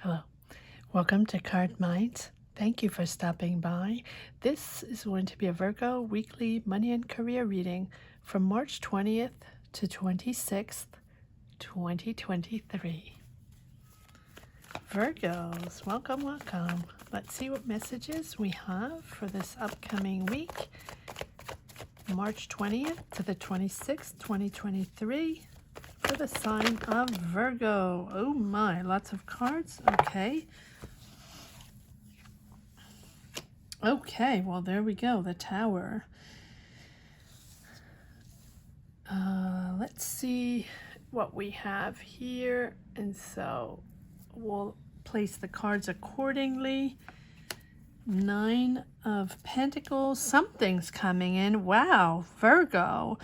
Hello, welcome to Card Minds. Thank you for stopping by. This is going to be a Virgo weekly money and career reading from March 20th to 26th, 2023. Virgos, welcome, welcome. Let's see what messages we have for this upcoming week, March 20th to the 26th, 2023. For the sign of Virgo. Oh my, lots of cards. Okay, well, there we go. The Tower. Let's see what we have here. And so we'll place the cards accordingly. 9 of Pentacles. Something's coming in. Wow, Virgo.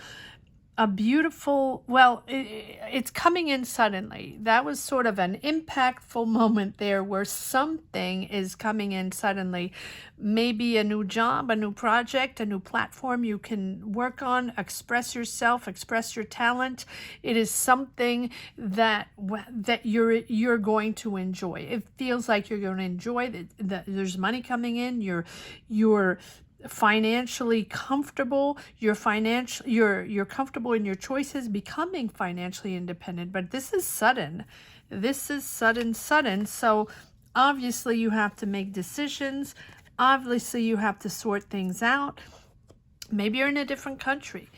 A beautiful, well, it's coming in suddenly. That was sort of an impactful moment there where something is coming in suddenly. Maybe a new job, a new project, a new platform you can work on, express yourself, express your talent. It is something that you're going to enjoy. It feels like you're going to enjoy that. There's money coming in. You're financially comfortable, you're comfortable in your choices, becoming financially independent. But this is sudden. So obviously you have to make decisions. Obviously you have to sort things out. Maybe you're in a different country.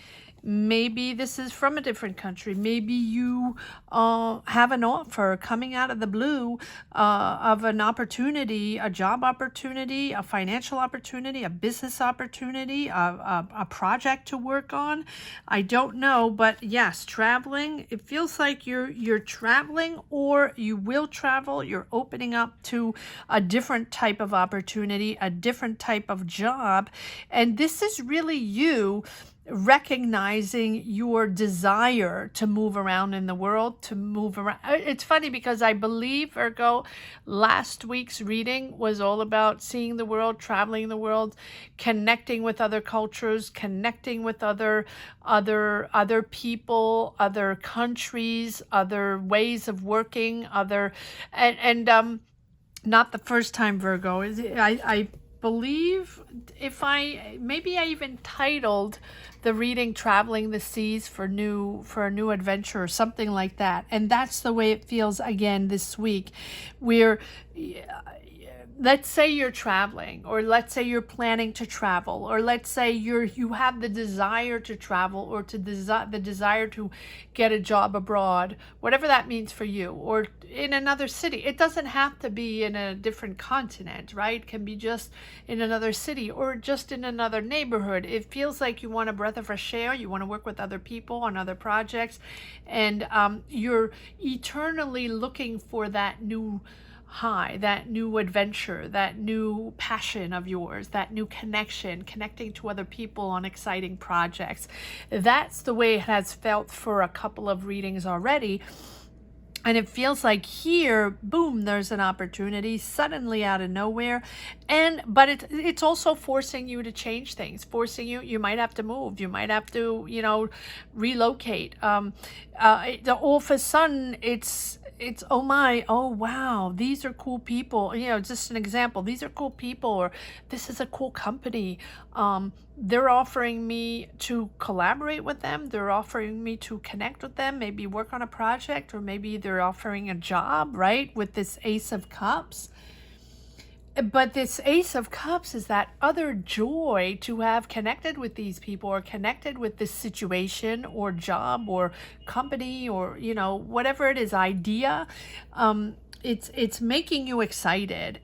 Maybe this is from a different country. Maybe you have an offer coming out of the blue of an opportunity, a job opportunity, a financial opportunity, a business opportunity, a project to work on. I don't know, but yes, traveling. It feels like you're traveling, or you will travel. You're opening up to a different type of opportunity, a different type of job, and this is really you recognizing your desire to move around in the world, to move around. It's funny because I believe, Virgo, last week's reading was all about seeing the world, traveling the world, connecting with other cultures, connecting with other people, other countries, other ways of working, not the first time, Virgo. I believe maybe I even titled the reading "Traveling the Seas for a New Adventure" or something like that. And that's the way it feels again this week. Let's say you're traveling, or let's say you're planning to travel, or let's say you have the desire to travel, or the desire to get a job abroad, whatever that means for you, or in another city. It doesn't have to be in a different continent, right? It can be just in another city or just in another neighborhood. It feels like you want a breath of fresh air. You want to work with other people on other projects, and you're eternally looking for that new high, that new adventure, that new passion of yours, that new connecting to other people on exciting projects. That's the way it has felt for a couple of readings already. And it feels like here, boom, there's an opportunity suddenly out of nowhere. But it's also forcing you to change things, forcing you might have to move, you might have to, relocate. All of a sudden, it's oh my, oh wow, these are cool people. Just an example, these are cool people, or this is a cool company. They're offering me to collaborate with them. They're offering me to connect with them, maybe work on a project, or maybe they're offering a job, right? With this Ace of Cups. But this Ace of Cups is that other joy to have connected with these people, or connected with this situation or job or company, or, whatever it is, idea. It's making you excited,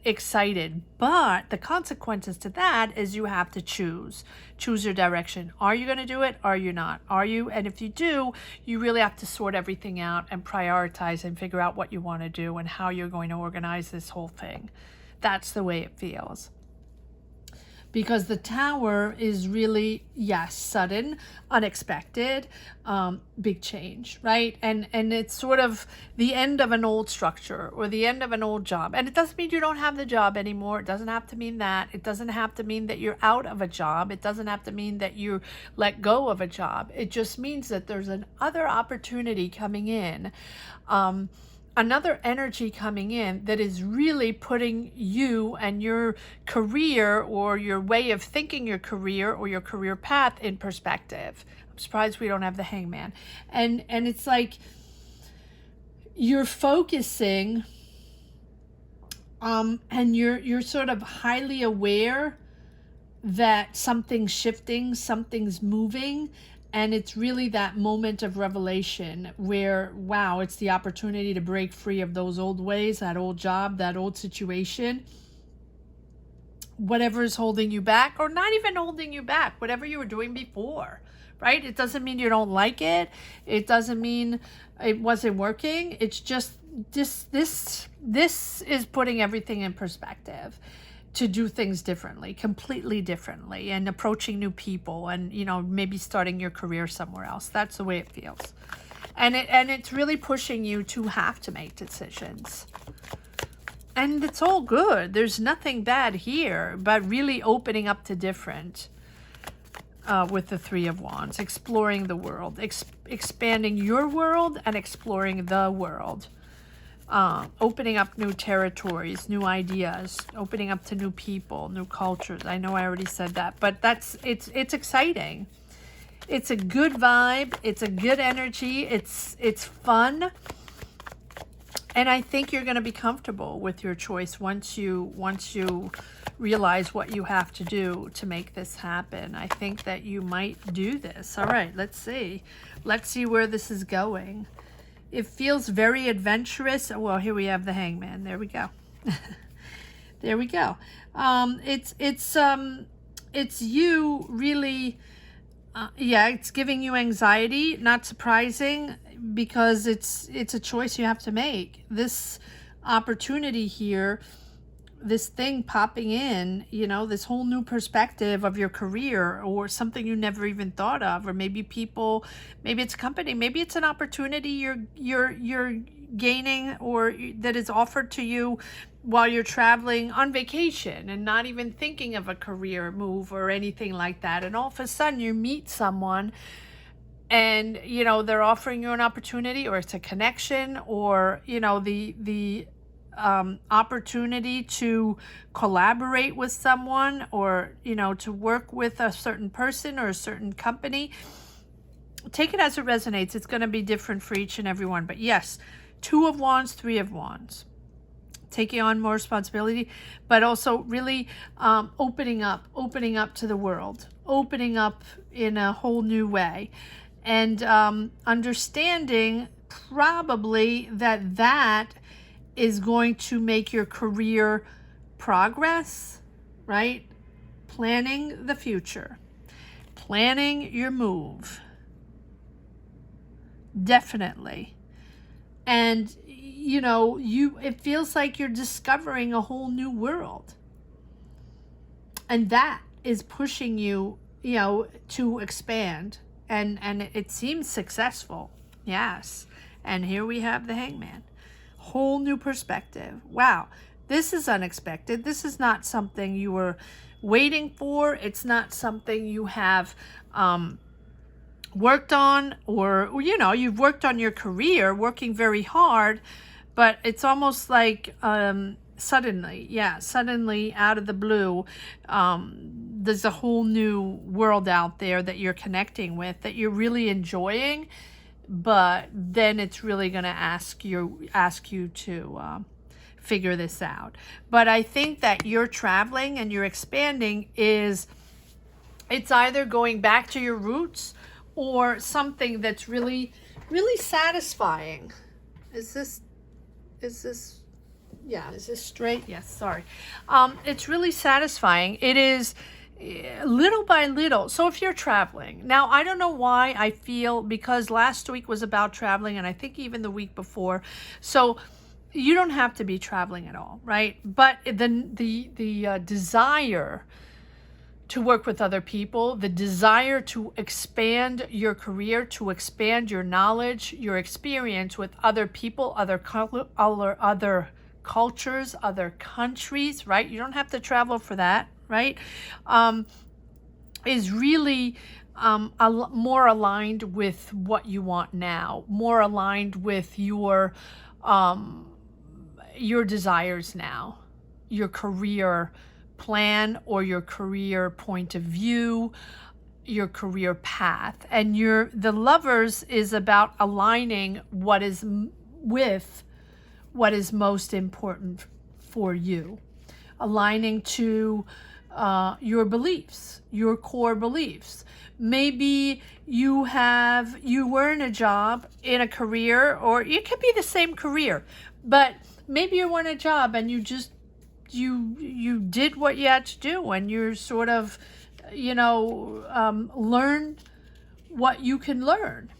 but the consequences to that is you have to choose your direction. Are you going to do it? Are you not? And if you do, you really have to sort everything out and prioritize and figure out what you want to do and how you're going to organize this whole thing. That's the way it feels. Because the Tower is really, yes, sudden, unexpected, big change, right? And it's sort of the end of an old structure, or the end of an old job. And it doesn't mean you don't have the job anymore. It doesn't have to mean that. It doesn't have to mean that you're out of a job. It doesn't have to mean that you let go of a job. It just means that there's another opportunity coming in. another energy coming in that is really putting you and your career, or your way of thinking your career, or your career path in perspective. I'm surprised we don't have the Hangman. And it's like you're focusing, and you're sort of highly aware that something's shifting, something's moving. And it's really that moment of revelation where, wow, it's the opportunity to break free of those old ways, that old job, that old situation, whatever is holding you back, or not even holding you back, whatever you were doing before, right? It doesn't mean you don't like it. It doesn't mean it wasn't working. It's just this is putting everything in perspective, to do things differently, completely differently, and approaching new people, and, you know, maybe starting your career somewhere else. That's the way it feels. And it's really pushing you to have to make decisions. And it's all good. There's nothing bad here, but really opening up to different, with the Three of Wands, exploring the world, expanding your world and exploring the world. Opening up new territories, new ideas, opening up to new people, new cultures. I know I already said that, but it's exciting. It's a good vibe. It's a good energy. It's fun. And I think you're going to be comfortable with your choice once you realize what you have to do to make this happen. I think that you might do this. All right, let's see. Let's see where this is going. It feels very adventurous. Well, here we have the Hangman. There we go. There we go. It's you really. Yeah, it's giving you anxiety. Not surprising, because it's a choice you have to make. This opportunity here, this thing popping in, you know, this whole new perspective of your career, or something you never even thought of, or maybe people, maybe it's a company, maybe it's an opportunity you're gaining, or that is offered to you while you're traveling on vacation and not even thinking of a career move or anything like that. And all of a sudden you meet someone, and, you know, they're offering you an opportunity, or it's a connection, or, you know, the opportunity to collaborate with someone, or, you know, to work with a certain person or a certain company. Take it as it resonates. It's going to be different for each and every one. But yes, Two of Wands, Three of Wands. Taking on more responsibility, but also really opening up to the world, opening up in a whole new way, and understanding probably that is going to make your career progress, right? Planning the future, planning your move, definitely. And, you know, it feels like you're discovering a whole new world. And that is pushing you, you know, to expand. And it seems successful. Yes. And here we have the Hangman. Whole new perspective. Wow. This is unexpected. This is not something you were waiting for. It's not something you have worked on, or, you know, you've worked on your career, working very hard, but it's almost like suddenly out of the blue, there's a whole new world out there that you're connecting with, that you're really enjoying, but then it's really going to ask you to figure this out. But I think that you're traveling and you're expanding it's either going back to your roots, or something that's really, really satisfying. Is this straight? Yes, sorry. It's really satisfying. It is little by little. So if you're traveling, now I don't know why I feel, because last week was about traveling, and I think even the week before. So you don't have to be traveling at all, right? But the desire to work with other people, the desire to expand your career, to expand your knowledge, your experience with other people, other cultures, other countries, right? You don't have to travel for that, right? Is really more aligned with what you want now, more aligned with your your desires now, your career plan or your career point of view, your career path. And the Lovers is about aligning what is with what is most important for you, aligning to your beliefs, your core beliefs. Maybe you were in a job, in a career, or it could be the same career, but maybe you were in a job and you just you did what you had to do, and you're sort of learn what you can learn.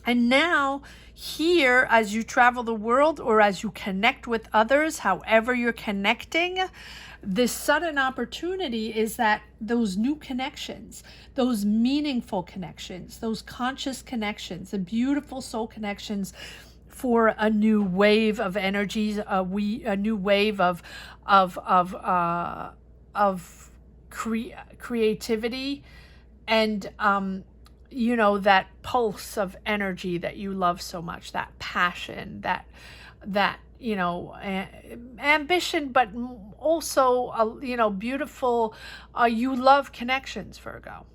And now here, as you travel the world or as you connect with others, however you're connecting, this sudden opportunity is that those new connections, those meaningful connections, those conscious connections, the beautiful soul connections for a new wave of energies, a new wave of creativity, and that pulse of energy that you love so much, that passion, that ambition, but also beautiful. You love connections, Virgo,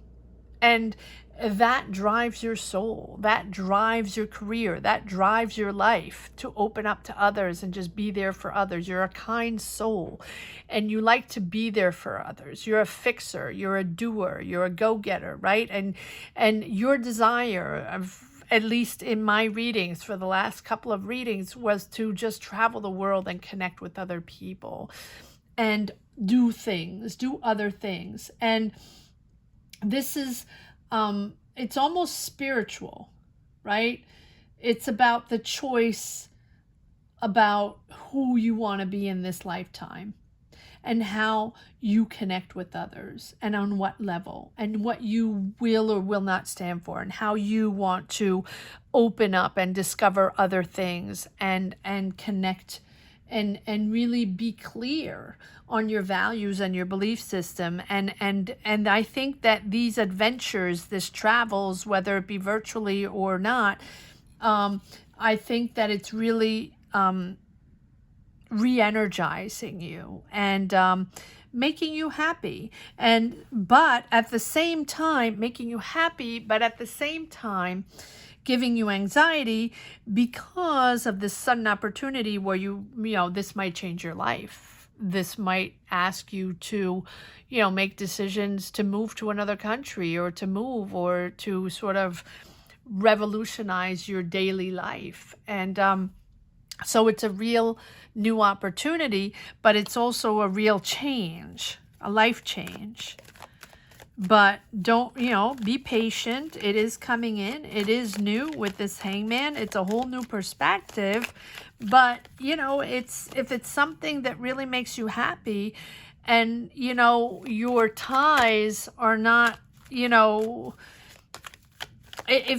and that drives your soul, that drives your career, that drives your life to open up to others and just be there for others. You're a kind soul and you like to be there for others. You're a fixer, you're a doer, you're a go-getter, right? And your desire, of, at least in my readings for the last couple of readings, was to just travel the world and connect with other people and do other things. And this is it's almost spiritual, right? It's about the choice about who you want to be in this lifetime and how you connect with others and on what level and what you will or will not stand for and how you want to open up and discover other things and connect and really be clear on your values and your belief system. And I think that these adventures, this travels, whether it be virtually or not, I think that it's really re-energizing you and making you happy. But at the same time, making you happy, but at the same time, giving you anxiety because of this sudden opportunity where this might change your life. This might ask you to, make decisions to move to another country or to move or to sort of revolutionize your daily life. And so it's a real new opportunity, but it's also a real change, a life change. But don't, be patient. It is coming in. It is new with this Hangman. It's a whole new perspective. But, if it's something that really makes you happy and, your ties are not, if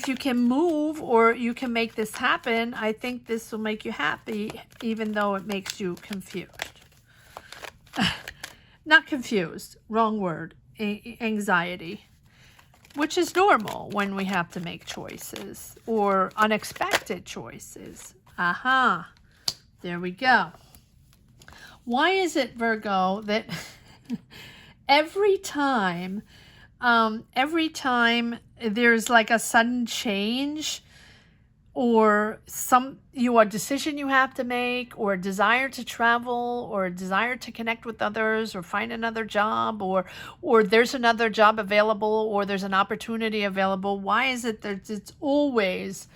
you can move or you can make this happen, I think this will make you happy, even though it makes you confused. Not confused, wrong word. Anxiety, which is normal when we have to make choices or unexpected choices. Aha, there we go. Why is it, Virgo, that every time there's like a sudden change or a decision you have to make, or a desire to travel, or a desire to connect with others, or find another job, or there's another job available, or there's an opportunity available? Why is it that it's always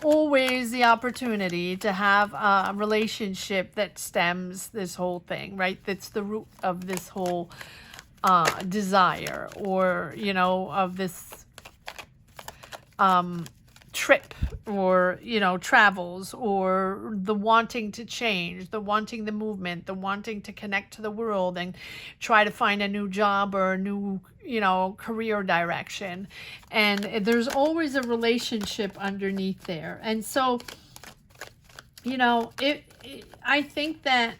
always the opportunity to have a relationship that stems this whole thing, right? That's the root of this whole desire, or of this trip, or travels, or the wanting to change, the wanting the movement, the wanting to connect to the world and try to find a new job or a new career direction. And there's always a relationship underneath there. And so I think that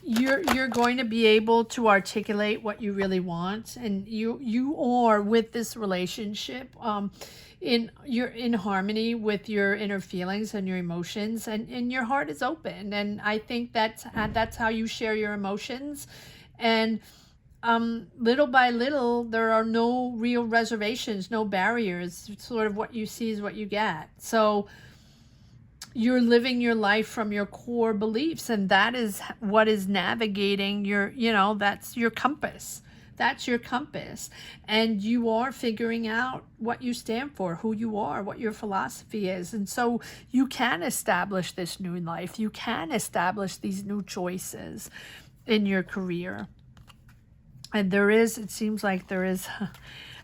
you're going to be able to articulate what you really want, and you are with this relationship you're in harmony with your inner feelings and your emotions, and your heart is open. And I think that's how you share your emotions. And little by little, there are no real reservations, no barriers. Sort of what you see is what you get. So you're living your life from your core beliefs, and that is what is navigating your, that's your compass. That's your compass. And you are figuring out what you stand for, who you are, what your philosophy is. And so you can establish this new life. You can establish these new choices in your career. And it seems like there is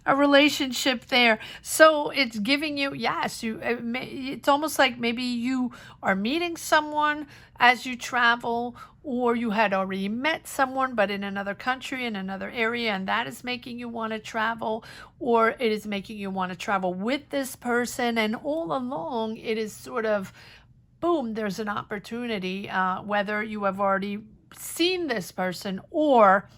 a relationship there. So it's giving you, yes, it's almost like maybe you are meeting someone as you travel, or you had already met someone but in another country, in another area, and that is making you want to travel, or it is making you want to travel with this person. And all along it is sort of, boom, there's an opportunity, whether you have already seen this person, or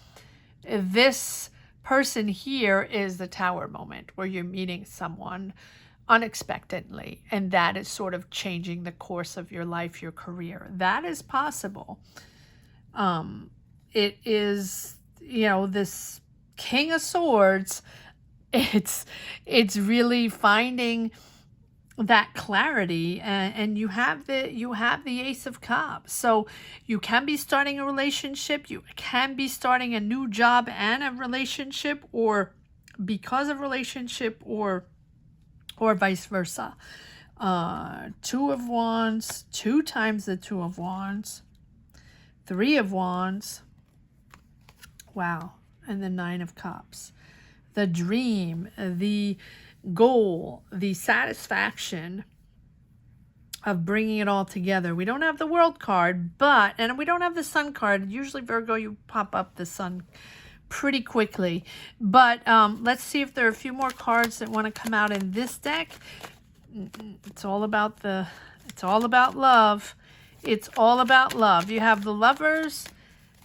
this person here is the tower moment where you're meeting someone unexpectedly, and that is sort of changing the course of your life, your career. That is possible. It is, this King of Swords, it's really finding that clarity, and you have the Ace of Cups. So you can be starting a relationship, you can be starting a new job and a relationship, or because of relationship, or vice versa. Two of Wands, 2 times the Two of Wands, 3 of Wands, wow, and the 9 of Cups. The dream, the goal, the satisfaction of bringing it all together. We don't have the World card, and we don't have the Sun card. Usually, Virgo, you pop up the Sun pretty quickly. But let's see if there are a few more cards that want to come out in this deck. It's all about love. It's all about love. You have the Lovers,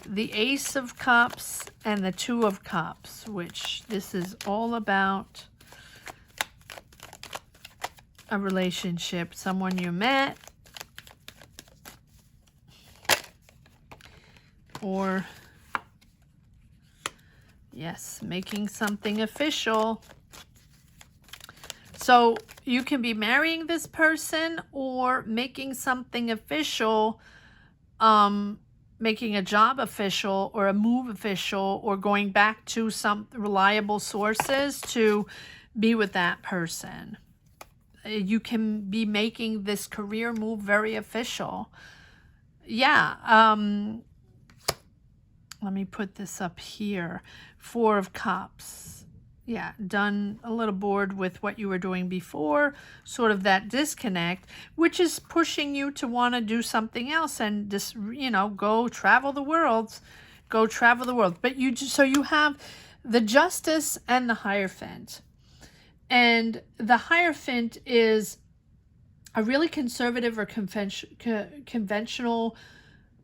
the Ace of Cups, and the Two of Cups, which this is all about a relationship, someone you met, or yes, making something official. So you can be marrying this person, or making something official, making a job official, or a move official, or going back to some reliable sources to be with that person. You can be making this career move very official. Yeah. Let me put this up here. 4 of Cups. Yeah, done, a little bored with what you were doing before, sort of that disconnect, which is pushing you to want to do something else and just, go travel the world. But so you have the Justice and the Hierophant. And the Hierophant is a really conservative or conventional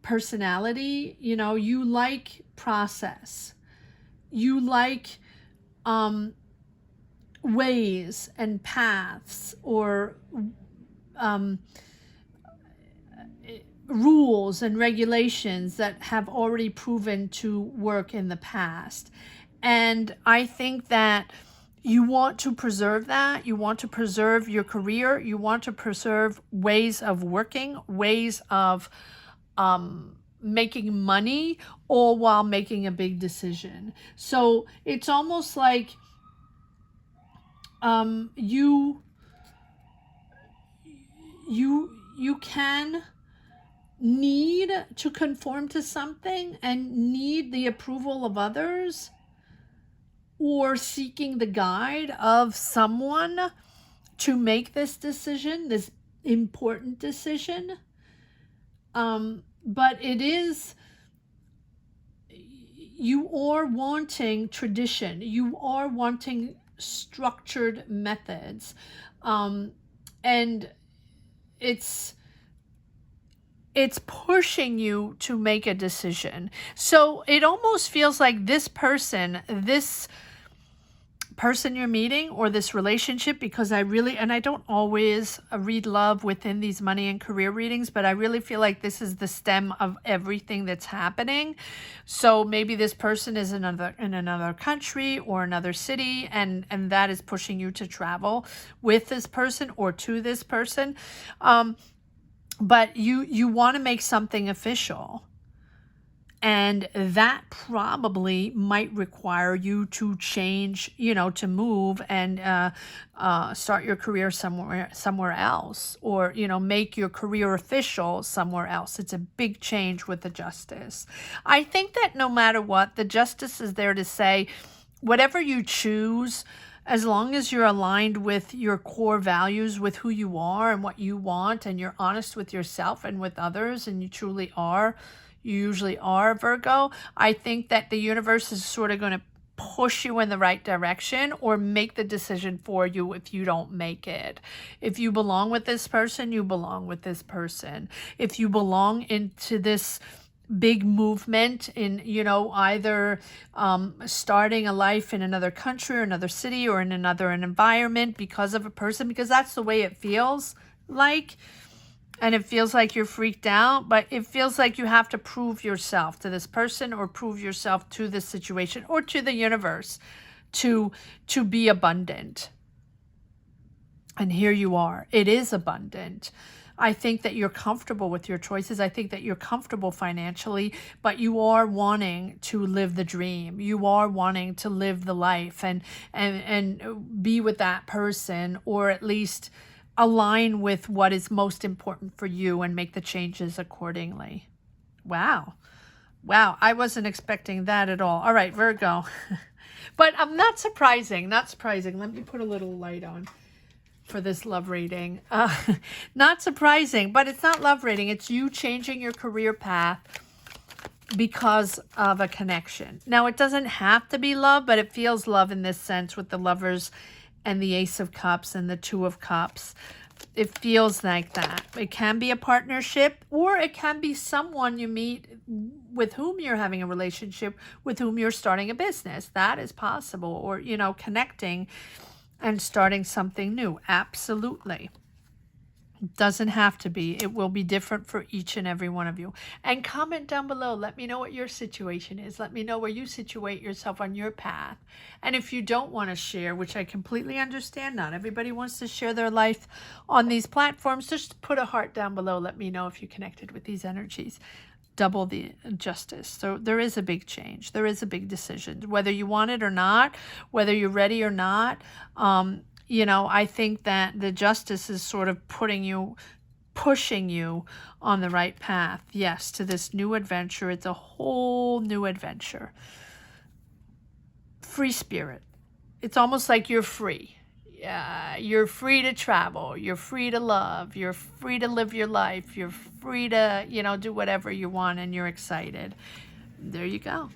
personality. You like process. You like ways and paths, or rules and regulations that have already proven to work in the past. And I think that you want to preserve that. You want to preserve your career. You want to preserve ways of working, ways of making money, all while making a big decision. So it's almost like you can need to conform to something and need the approval of others, or seeking the guide of someone to make this decision, this important decision. But it is, you are wanting tradition. You are wanting structured methods. And it's it's pushing you to make a decision. So it almost feels like this person you're meeting, or this relationship, because and I don't always read love within these money and career readings, but I really feel like this is the stem of everything that's happening. So maybe this person is in another country or another city, and that is pushing you to travel with this person or to this person. But you want to make something official. And that probably might require you to change, to move and start your career somewhere else, or, make your career official somewhere else. It's a big change with the Justice. I think that no matter what, the Justice is there to say, whatever you choose, as long as you're aligned with your core values, with who you are and what you want, and you're honest with yourself and with others, and you truly are, you usually are, Virgo, I think that the universe is sort of going to push you in the right direction, or make the decision for you if you don't make it. If you belong with this person, you belong with this person. If you belong into this big movement in, either starting a life in another country or another city or in another environment because of a person, because that's the way it feels like. And it feels like you're freaked out, but it feels like you have to prove yourself to this person, or prove yourself to this situation, or to the universe to be abundant. And here you are. It is abundant. I think that you're comfortable with your choices. I think that you're comfortable financially, but you are wanting to live the dream. You are wanting to live the life and be with that person, or at least align with what is most important for you and make the changes accordingly. Wow. I wasn't expecting that at all. All right, Virgo. But not surprising. Let me put a little light on for this love reading. Not surprising, but it's not love reading. It's you changing your career path because of a connection. Now, it doesn't have to be love, but it feels love in this sense with the Lovers and the Ace of Cups and the Two of Cups. It feels like that. It can be a partnership, or it can be someone you meet with whom you're having a relationship, with whom you're starting a business. That is possible. Or, connecting and starting something new. Absolutely. Doesn't have to be. It will be different for each and every one of you. And comment down below. Let me know what your situation is. Let me know where you situate yourself on your path. And if you don't want to share, which I completely understand, not everybody wants to share their life on these platforms, just put a heart down below. Let me know if you connected with these energies. Double the Justice. So there is a big change. There is a big decision. Whether you want it or not, whether you're ready or not, I think that the Justice is sort of pushing you on the right path. Yes, to this new adventure. It's a whole new adventure. Free spirit. It's almost like you're free. You're free to travel. You're free to love. You're free to live your life. You're free to, do whatever you want, and you're excited. There you go.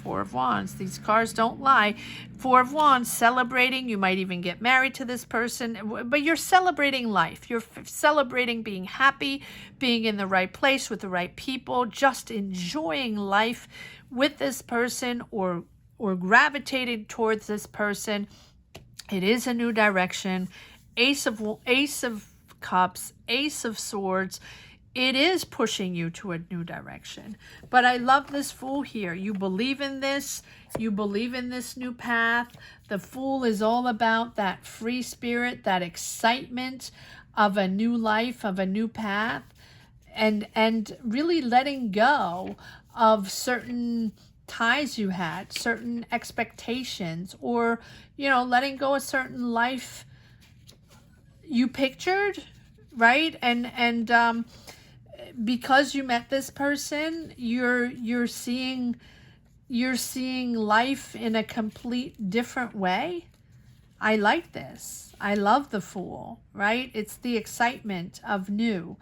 Four of Wands. These cards don't lie. Four of Wands, celebrating. You might even get married to this person, but you're celebrating life. You're celebrating being happy, being in the right place with the right people, just enjoying life with this person, or gravitating towards this person. It is a new direction. Ace of Cups, Ace of Swords. It is pushing you to a new direction. But I love this Fool here. You believe in this. You believe in this new path. The Fool is all about that free spirit, that excitement of a new life, of a new path, and really letting go of certain ties you had, certain expectations, or, letting go of certain life you pictured, right? And because you met this person, you're seeing life in a complete different way. I like this. I love the Fool, right? It's the excitement of new.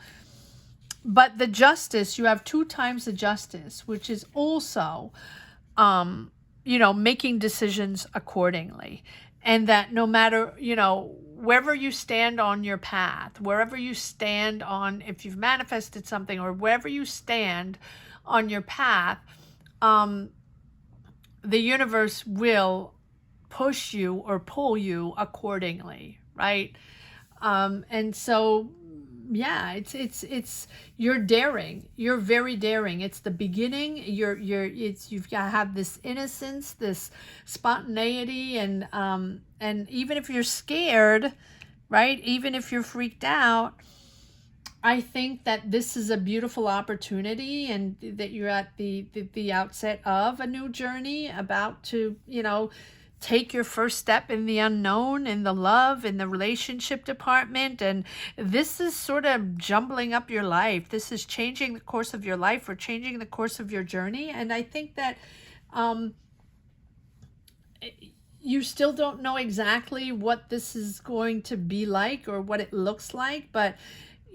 But the Justice, you have 2 times the Justice, which is also, making decisions accordingly. and that no matter, wherever you stand on your path, wherever you stand on, if you've manifested something or wherever you stand on your path, the universe will push you or pull you accordingly, right? And so, yeah, it's you're daring. You're very daring. It's the beginning. You've got to have this innocence, this spontaneity, and even if you're scared, right? Even if you're freaked out, I think that this is a beautiful opportunity, and that you're at the outset of a new journey, about to, take your first step in the unknown, in the love, in the relationship department. And this is sort of jumbling up your life. This is changing the course of your life, or changing the course of your journey. And I think that you still don't know exactly what this is going to be like or what it looks like, but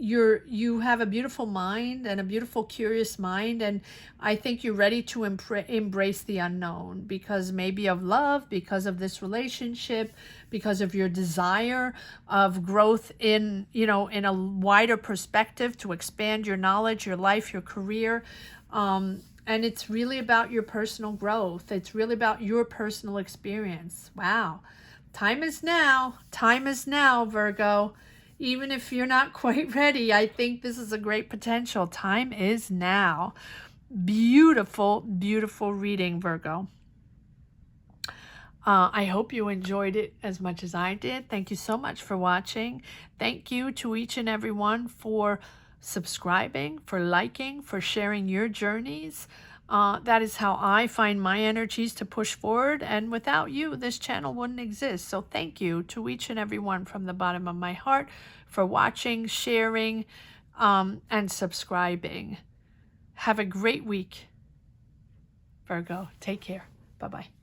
you have a beautiful mind and a beautiful, curious mind, and I think you're ready to embrace the unknown, because maybe of love, because of this relationship, because of your desire of growth in, in a wider perspective, to expand your knowledge, your life, your career. And it's really about your personal growth. It's really about your personal experience. Wow. Time is now. Time is now, Virgo. Even if you're not quite ready, I think this is a great potential. Time is now. Beautiful, beautiful reading, Virgo. I hope you enjoyed it as much as I did. Thank you so much for watching. Thank you to each and every one for subscribing, for liking, for sharing your journeys. That is how I find my energies to push forward, and without you, this channel wouldn't exist. So thank you to each and every one from the bottom of my heart for watching, sharing, and subscribing. Have a great week, Virgo. Take care. Bye-bye.